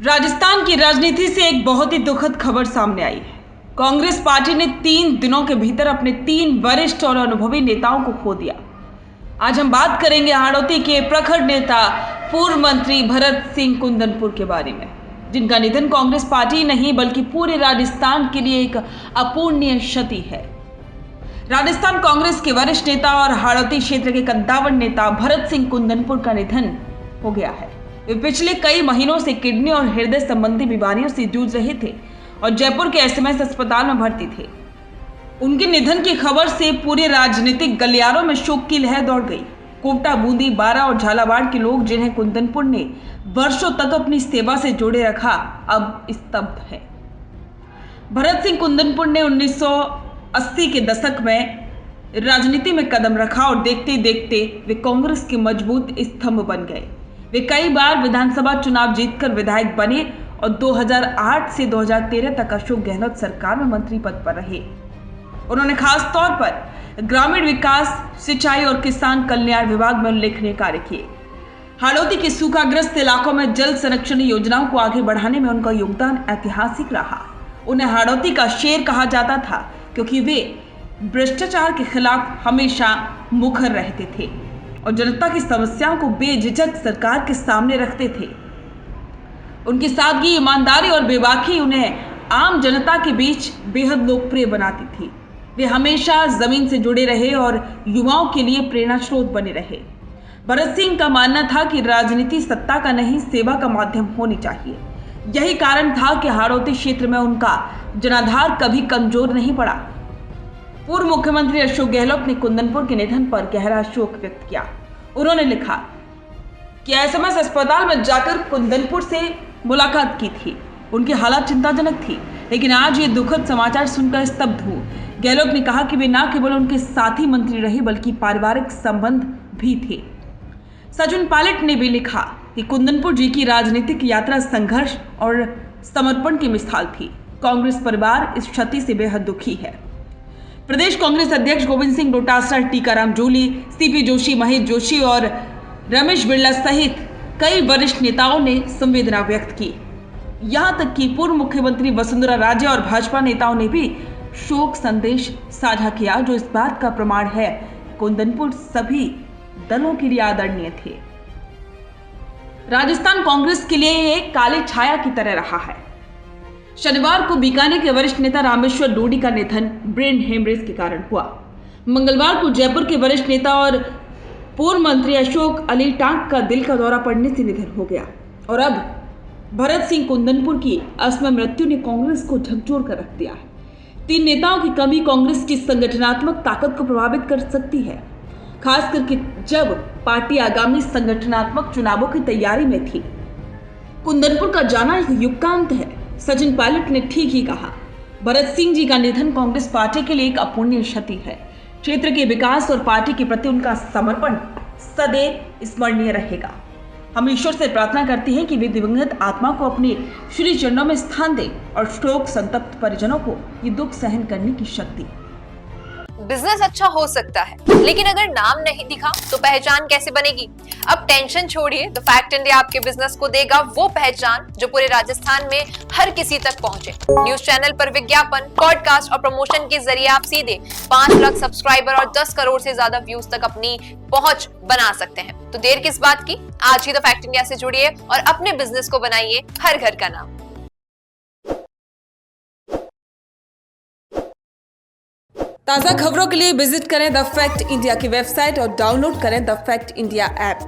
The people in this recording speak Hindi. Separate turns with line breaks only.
राजस्थान की राजनीति से एक बहुत ही दुखद खबर सामने आई है। कांग्रेस पार्टी ने 3 दिनों के भीतर अपने 3 वरिष्ठ और अनुभवी नेताओं को खो दिया। आज हम बात करेंगे हाड़ौती के प्रखर नेता पूर्व मंत्री भरत सिंह कुंदनपुर के बारे में, जिनका निधन कांग्रेस पार्टी नहीं बल्कि पूरे राजस्थान के लिए एक अपूर्णीय क्षति है। राजस्थान कांग्रेस के वरिष्ठ नेता और हाड़ौती क्षेत्र के कद्दावर नेता भरत सिंह कुंदनपुर का निधन हो गया है। वे पिछले कई महीनों से किडनी और हृदय संबंधी बीमारियों से जूझ रहे थे और जयपुर के एसएमएस अस्पताल में भर्ती थे। उनके निधन की खबर से पूरे राजनीतिक गलियारों में शोक की लहर दौड़ गई। कोटा, बूंदी, बारा और झालावाड़ के लोग, जिन्हें कुंदनपुर ने वर्षों तक अपनी सेवा से जोड़े रखा, अब स्तब्ध है। भरत सिंह कुंदनपुर ने 1980 के दशक में राजनीति में कदम रखा और देखते देखते वे कांग्रेस के मजबूत स्तंभ बन गए। वे कई बार विधानसभा चुनाव जीतकर विधायक बने और 2008 से 2013 तक अशोक गहलोत सरकार में मंत्री पद पर रहे। उन्होंने खास तौर पर ग्रामीण विकास, सिंचाई और किसान कल्याण विभाग में उल्लेखनीय कार्य किए। हाड़ौती के सूखाग्रस्त इलाकों में जल संरक्षण योजनाओं को आगे बढ़ाने में उनका योगदान ऐतिहासिक रहा। उन्हें हाड़ौती का शेर कहा जाता था क्योंकि वे भ्रष्टाचार के खिलाफ हमेशा मुखर रहते थे और जनता की समस्याओं को बेझिझक सरकार के सामने रखते थे। उनकी सादगी, ईमानदारी और बेबाकी उन्हें आम जनता के बीच बेहद लोकप्रिय बनाती थी। वे हमेशा जमीन से जुड़े रहे और युवाओं के लिए प्रेरणा स्रोत बने रहे। भरत सिंह का मानना था कि राजनीति सत्ता का नहीं, सेवा का माध्यम होनी चाहिए। यही कारण था कि हाड़ौती क्षेत्र में उनका जनाधार कभी कमजोर नहीं पड़ा। पूर्व मुख्यमंत्री अशोक गहलोत ने कुंदनपुर के निधन पर गहरा शोक व्यक्त किया। उन्होंने लिखा कि एसएमएस अस्पताल में जाकर कुंदनपुर से मुलाकात की थी। उनकी हालत चिंताजनक थी, लेकिन आज ये दुखद समाचार सुनकर स्तब्ध हूँ। गहलोत ने कहा कि वे न केवल उनके साथी मंत्री रहे बल्कि पारिवारिक संबंध भी थे। सचिन पायलट ने भी लिखा कि कुंदनपुर जी की राजनीतिक यात्रा संघर्ष और समर्पण की मिसाल थी। कांग्रेस परिवार इस क्षति से बेहद दुखी है। प्रदेश कांग्रेस अध्यक्ष गोविंद सिंह डोटासरा, टीकाराम जूली, सीपी जोशी, महेश जोशी और रमेश बिड़ला सहित कई वरिष्ठ नेताओं ने संवेदना व्यक्त की। यहां तक कि पूर्व मुख्यमंत्री वसुंधरा राजे और भाजपा नेताओं ने भी शोक संदेश साझा किया, जो इस बात का प्रमाण है कुंदनपुर सभी दलों के लिए आदरणीय थे। राजस्थान कांग्रेस के लिए एक काली छाया की तरह रहा है। शनिवार को बीकानेर के वरिष्ठ नेता रामेश्वर डोडी का निधन ब्रेन हेमरेज के कारण हुआ। मंगलवार को जयपुर के वरिष्ठ नेता और पूर्व मंत्री अशोक अली टांक का दिल का दौरा पड़ने से निधन हो गया और अब भरत सिंह कुंदनपुर की अस्थमा मृत्यु ने कांग्रेस को झकझोर कर रख दिया है। 3 नेताओं की कमी कांग्रेस की संगठनात्मक ताकत को प्रभावित कर सकती है, खास करके जब पार्टी आगामी संगठनात्मक चुनावों की तैयारी में थी। कुंदनपुर का जाना एक युग का अंत है। सचिन पायलट ने ठीक ही कहा, भरत सिंह जी का निधन कांग्रेस पार्टी के लिए एक अपूर्णीय क्षति है। क्षेत्र के विकास और पार्टी के प्रति उनका समर्पण सदैव स्मरणीय रहेगा। हम ईश्वर से प्रार्थना करते हैं कि वे दिवंगत आत्मा को अपने श्री चरणों में स्थान दें और शोक संतप्त परिजनों को ये दुख सहन करने की शक्ति।
बिजनेस अच्छा हो सकता है, लेकिन अगर नाम नहीं दिखा तो पहचान कैसे बनेगी? अब टेंशन छोड़िए, द फैक्ट इंडिया आपके बिजनेस को देगा वो पहचान जो पूरे राजस्थान में हर किसी तक पहुंचे। न्यूज चैनल पर विज्ञापन, पॉडकास्ट और प्रमोशन के जरिए आप सीधे 5 लाख सब्सक्राइबर और 10 करोड़ से ज्यादा व्यूज तक अपनी पहुंच बना सकते हैं। तो देर किस बात की, आज ही द फैक्ट इंडिया से जुड़िए और अपने बिजनेस को बनाइए हर घर का नाम।
ताज़ा खबरों के लिए विजिट करें द फैक्ट इंडिया की वेबसाइट और डाउनलोड करें द फैक्ट इंडिया ऐप।